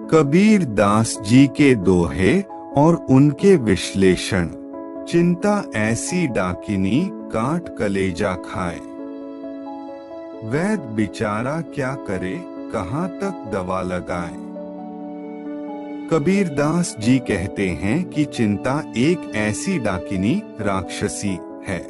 कबीर दास जी के दोहे और उनके विश्लेषण। चिंता ऐसी डाकिनी काट कलेजा खाए। वैद बेचारा क्या करे, कहाँ तक दवा लगाए। कबीरदास जी कहते हैं कि चिंता एक ऐसी डाकिनी राक्षसी है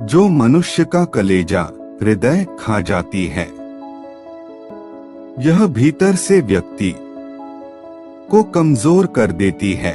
जो मनुष्य का कलेजा हृदय खा जाती है। यह भीतर से व्यक्ति को कमजोर कर देती है।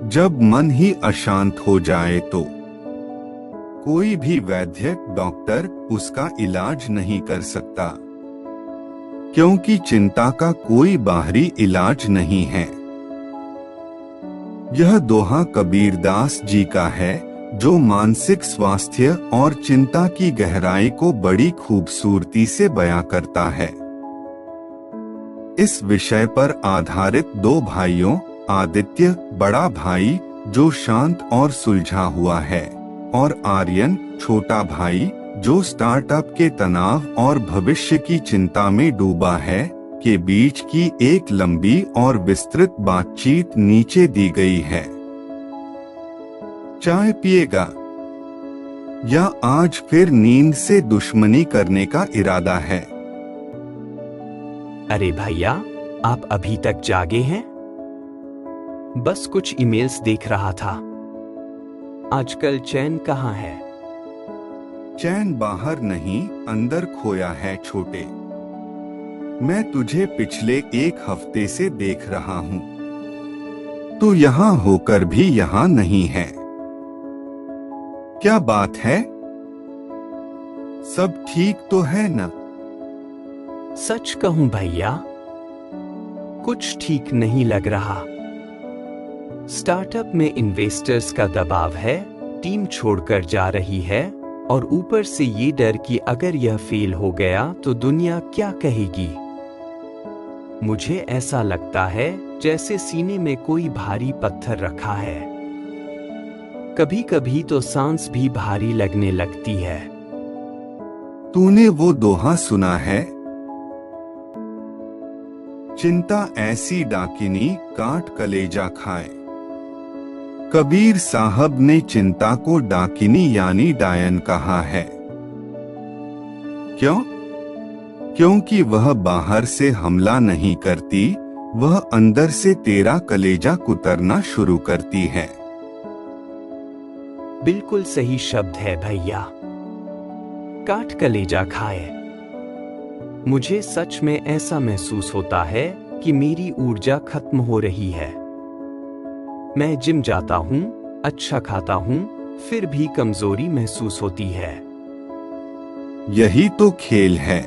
जब मन ही अशांत हो जाए तो कोई भी वैद्य डॉक्टर उसका इलाज नहीं कर सकता, क्योंकि चिंता का कोई बाहरी इलाज नहीं है। यह दोहा कबीरदास जी का है, जो मानसिक स्वास्थ्य और चिंता की गहराई को बड़ी खूबसूरती से बयां करता है। इस विषय पर आधारित दो भाइयों, आदित्य बड़ा भाई जो शांत और सुलझा हुआ है, और आर्यन छोटा भाई जो स्टार्टअप के तनाव और भविष्य की चिंता में डूबा है, के बीच की एक लंबी और विस्तृत बातचीत नीचे दी गई है। चाय पिएगा या आज फिर नींद से दुश्मनी करने का इरादा है? अरे भैया, आप अभी तक जागे हैं? बस कुछ ईमेल्स देख रहा था। आजकल चैन कहाँ है? चैन बाहर नहीं, अंदर खोया है छोटे। मैं तुझे पिछले एक हफ्ते से देख रहा हूँ। तू यहाँ होकर भी यहाँ नहीं है। क्या बात है? सब ठीक तो है ना? सच कहूं भैया, कुछ ठीक नहीं लग रहा। स्टार्टअप में इन्वेस्टर्स का दबाव है, टीम छोड़कर जा रही है, और ऊपर से ये डर कि अगर यह फेल हो गया तो दुनिया क्या कहेगी। मुझे ऐसा लगता है जैसे सीने में कोई भारी पत्थर रखा है। कभी कभी तो सांस भी भारी लगने लगती है। तूने वो दोहा सुना है? चिंता ऐसी डाकिनी काट कलेजा खाए। कबीर साहब ने चिंता को डाकिनी यानी डायन कहा है। क्यों? क्योंकि वह बाहर से हमला नहीं करती, वह अंदर से तेरा कलेजा कुतरना शुरू करती है। बिल्कुल सही शब्द है भैया, काट कलेजा खाए। मुझे सच में ऐसा महसूस होता है कि मेरी ऊर्जा खत्म हो रही है। मैं जिम जाता हूँ, अच्छा खाता हूँ, फिर भी कमजोरी महसूस होती है। यही तो खेल है।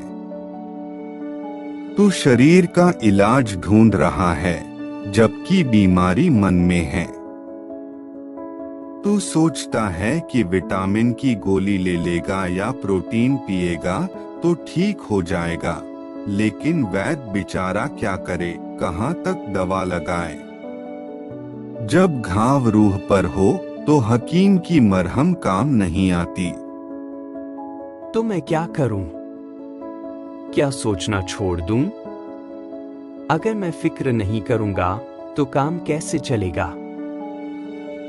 तू शरीर का इलाज ढूंढ रहा है, जबकि बीमारी मन में है। तू सोचता है कि विटामिन की गोली ले लेगा या प्रोटीन पिएगा तो ठीक हो जाएगा, लेकिन वैद्य बेचारा क्या करे, कहाँ तक दवा लगाए। जब घाव रूह पर हो तो हकीम की मरहम काम नहीं आती। तो मैं क्या करूं? क्या सोचना छोड़ दूं? अगर मैं फिक्र नहीं करूंगा तो काम कैसे चलेगा?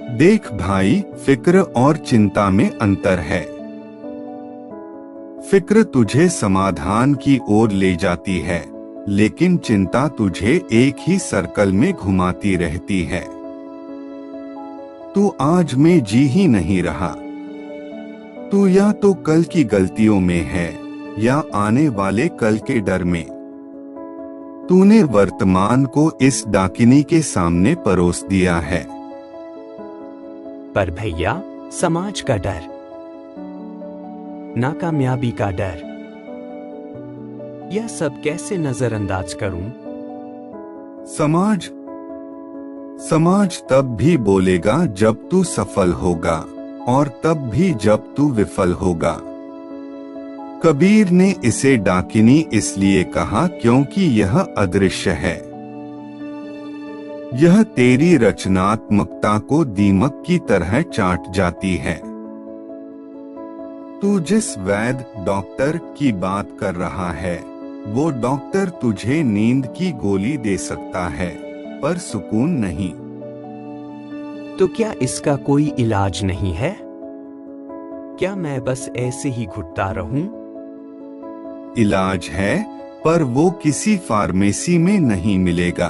देख भाई, फिक्र और चिंता में अंतर है। फिक्र तुझे समाधान की ओर ले जाती है, लेकिन चिंता तुझे एक ही सर्कल में घुमाती रहती है। तू आज में जी ही नहीं रहा। तू या तो कल की गलतियों में है या आने वाले कल के डर में। तूने वर्तमान को इस डाकिनी के सामने परोस दिया है। पर भैया, समाज का डर, नाकामयाबी का डर, यह सब कैसे नजरअंदाज करूं? समाज तब भी बोलेगा जब तू सफल होगा, और तब भी जब तू विफल होगा। कबीर ने इसे डाकिनी इसलिए कहा क्योंकि यह अदृश्य है। यह तेरी रचनात्मकता को दीमक की तरह चाट जाती है। तू जिस वैद्य डॉक्टर की बात कर रहा है, वो डॉक्टर तुझे नींद की गोली दे सकता है, पर सुकून नहीं। तो क्या इसका कोई इलाज नहीं है? क्या मैं बस ऐसे ही घुटता रहूं? इलाज है, पर वो किसी फार्मेसी में नहीं मिलेगा।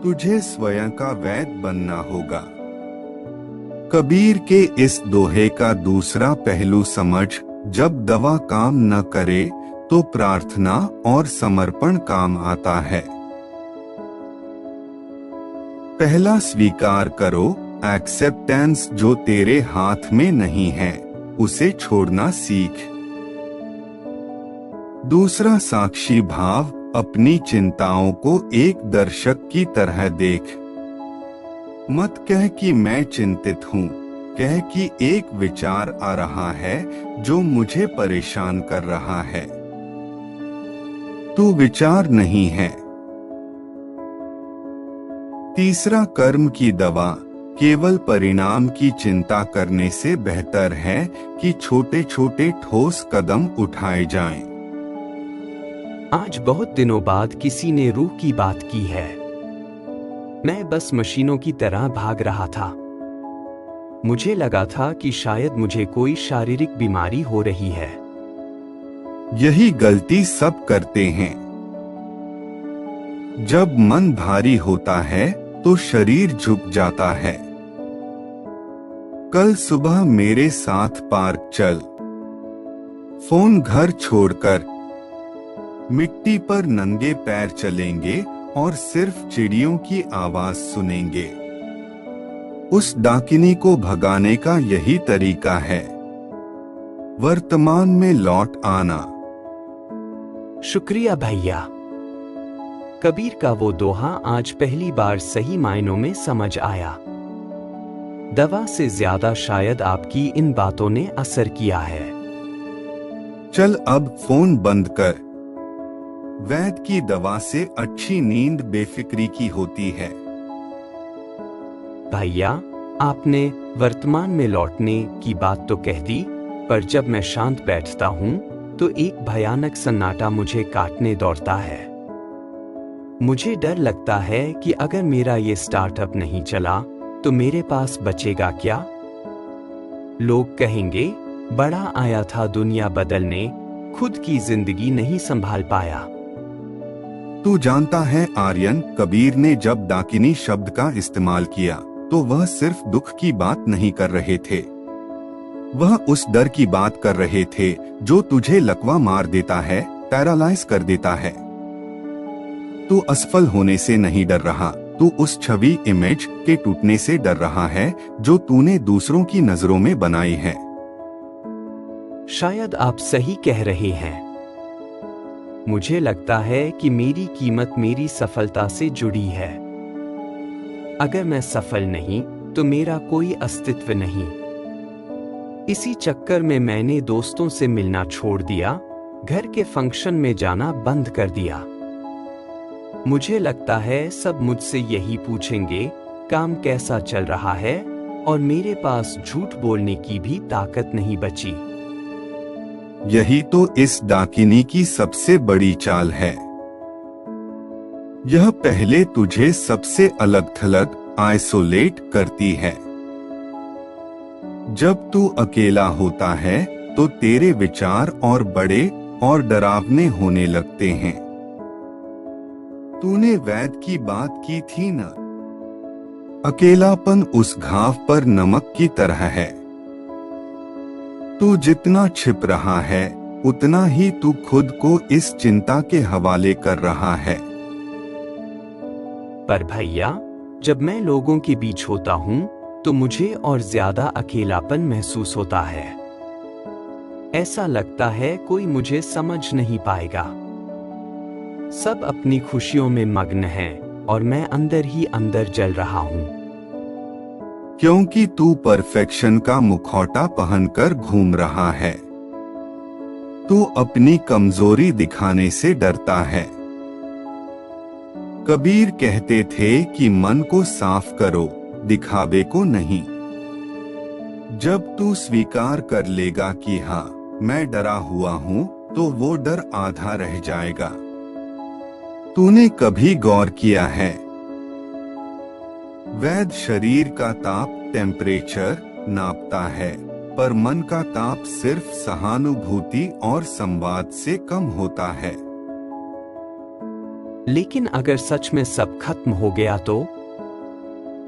तुझे स्वयं का वैद्य बनना होगा। कबीर के इस दोहे का दूसरा पहलू समझ, जब दवा काम न करे तो प्रार्थना और समर्पण काम आता है। पहला स्वीकार करो, एक्सेप्टेंस, जो तेरे हाथ में नहीं है उसे छोड़ना सीख। दूसरा साक्षी भाव, अपनी चिंताओं को एक दर्शक की तरह देख। मत कह कि मैं चिंतित हूँ, कह कि एक विचार आ रहा है जो मुझे परेशान कर रहा है। तू विचार नहीं है। तीसरा कर्म की दवा, केवल परिणाम की चिंता करने से बेहतर है कि छोटे छोटे ठोस कदम उठाए जाएं। आज बहुत दिनों बाद किसी ने रूह की बात की है। मैं बस मशीनों की तरह भाग रहा था। मुझे लगा था कि शायद मुझे कोई शारीरिक बीमारी हो रही है। यही गलती सब करते हैं। जब मन भारी होता है तो शरीर झुक जाता है। कल सुबह मेरे साथ पार्क चल। फोन घर छोड़कर मिट्टी पर नंगे पैर चलेंगे और सिर्फ चिड़ियों की आवाज सुनेंगे। उस डाकिनी को भगाने का यही तरीका है, वर्तमान में लौट आना। शुक्रिया भैया। कबीर का वो दोहा आज पहली बार सही मायनों में समझ आया। दवा से ज्यादा शायद आपकी इन बातों ने असर किया है। चल अब फोन बंद कर। वैद्य की दवा से अच्छी नींद बेफिक्री की होती है। भैया, आपने वर्तमान में लौटने की बात तो कह दी, पर जब मैं शांत बैठता हूँ तो एक भयानक सन्नाटा मुझे काटने दौड़ता है। मुझे डर लगता है कि अगर मेरा ये स्टार्टअप नहीं चला तो मेरे पास बचेगा क्या? लोग कहेंगे, बड़ा आया था दुनिया बदलने, खुद की जिंदगी नहीं संभाल पाया। तू जानता है आर्यन, कबीर ने जब डाकिनी शब्द का इस्तेमाल किया तो वह सिर्फ दुख की बात नहीं कर रहे थे। वह उस डर की बात कर रहे थे जो तुझे लकवा मार देता है, पैरालाइज कर देता है। तू असफल होने से नहीं डर रहा, तू उस छवि इमेज के टूटने से डर रहा है जो तूने दूसरों की नजरों में बनाई है। शायद आप सही कह रहे हैं। मुझे लगता है कि मेरी कीमत मेरी सफलता से जुड़ी है। अगर मैं सफल नहीं तो मेरा कोई अस्तित्व नहीं। इसी चक्कर में मैंने दोस्तों से मिलना छोड़ दिया, घर के फंक्शन में जाना बंद कर दिया। मुझे लगता है सब मुझसे यही पूछेंगे, काम कैसा चल रहा है, और मेरे पास झूठ बोलने की भी ताकत नहीं बची। यही तो इस डाकिनी की सबसे बड़ी चाल है। यह पहले तुझे सबसे अलग थलग आइसोलेट करती है। जब तू अकेला होता है तो तेरे विचार और बड़े और डरावने होने लगते हैं। तूने वैद्य की बात की थी ना, अकेलापन उस घाव पर नमक की तरह है। तू जितना छिप रहा है उतना ही तू खुद को इस चिंता के हवाले कर रहा है। पर भैया, जब मैं लोगों के बीच होता हूँ तो मुझे और ज्यादा अकेलापन महसूस होता है। ऐसा लगता है कोई मुझे समझ नहीं पाएगा। सब अपनी खुशियों में मग्न हैं और मैं अंदर ही अंदर जल रहा हूँ। क्योंकि तू परफेक्शन का मुखौटा पहनकर घूम रहा है। तू अपनी कमजोरी दिखाने से डरता है। कबीर कहते थे कि मन को साफ करो, दिखावे को नहीं। जब तू स्वीकार कर लेगा कि हाँ, मैं डरा हुआ हूँ, तो वो डर आधा रह जाएगा। तूने कभी गौर किया है, वैद्य शरीर का ताप टेम्परेचर नापता है, पर मन का ताप सिर्फ सहानुभूति और संवाद से कम होता है। लेकिन अगर सच में सब खत्म हो गया तो?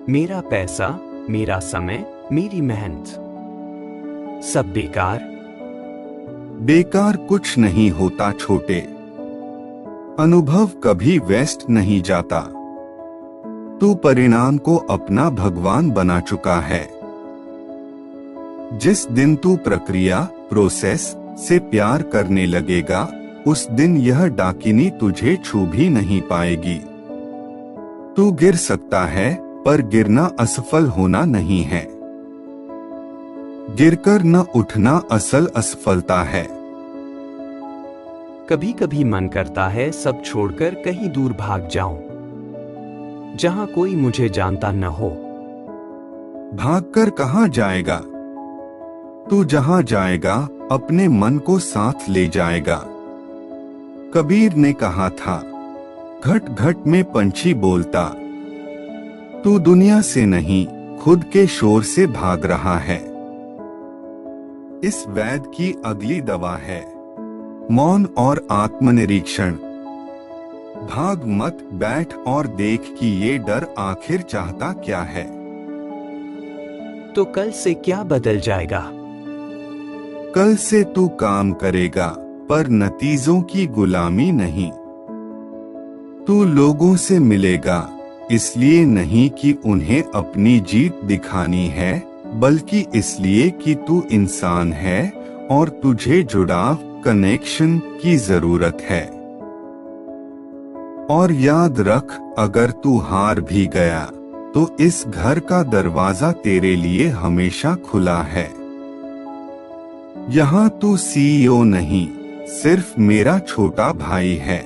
मेरा पैसा, मेरा समय, मेरी मेहनत, सब बेकार? बेकार कुछ नहीं होता छोटे। अनुभव कभी वेस्ट नहीं जाता। तू परिणाम को अपना भगवान बना चुका है। जिस दिन तू प्रक्रिया, प्रोसेस से प्यार करने लगेगा, उस दिन यह डाकिनी तुझे छू भी नहीं पाएगी। तू गिर सकता है, पर गिरना असफल होना नहीं है। गिरकर न उठना असल असफलता है। कभी कभी मन करता है सब छोड़कर कहीं दूर भाग जाऊं, जहां कोई मुझे जानता न हो। भागकर कहाँ जाएगा? तू जहां जाएगा अपने मन को साथ ले जाएगा। कबीर ने कहा था, घट घट में पंछी बोलता। तू दुनिया से नहीं, खुद के शोर से भाग रहा है। इस वैद की अगली दवा है मौन और आत्मनिरीक्षण। भाग मत, बैठ और देख कि ये डर आखिर चाहता क्या है। तो कल से क्या बदल जाएगा? कल से तू काम करेगा, पर नतीजों की गुलामी नहीं। तू लोगों से मिलेगा, इसलिए नहीं कि उन्हें अपनी जीत दिखानी है, बल्कि इसलिए कि तू इंसान है और तुझे जुड़ाव, कनेक्शन की जरूरत है। और याद रख, अगर तू हार भी गया तो इस घर का दरवाजा तेरे लिए हमेशा खुला है। यहाँ तू सीईओ नहीं, सिर्फ मेरा छोटा भाई है।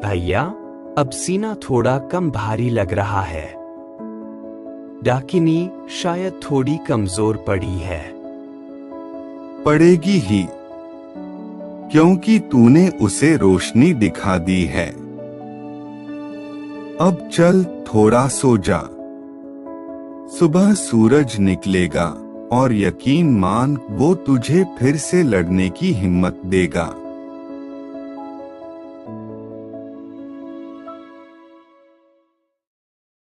भैया, अब सीना थोड़ा कम भारी लग रहा है। डाकिनी शायद थोड़ी कमजोर पड़ी है। पड़ेगी ही, क्योंकि तूने उसे रोशनी दिखा दी है। अब चल, थोड़ा सो जा। सुबह सूरज निकलेगा और यकीन मान, वो तुझे फिर से लड़ने की हिम्मत देगा।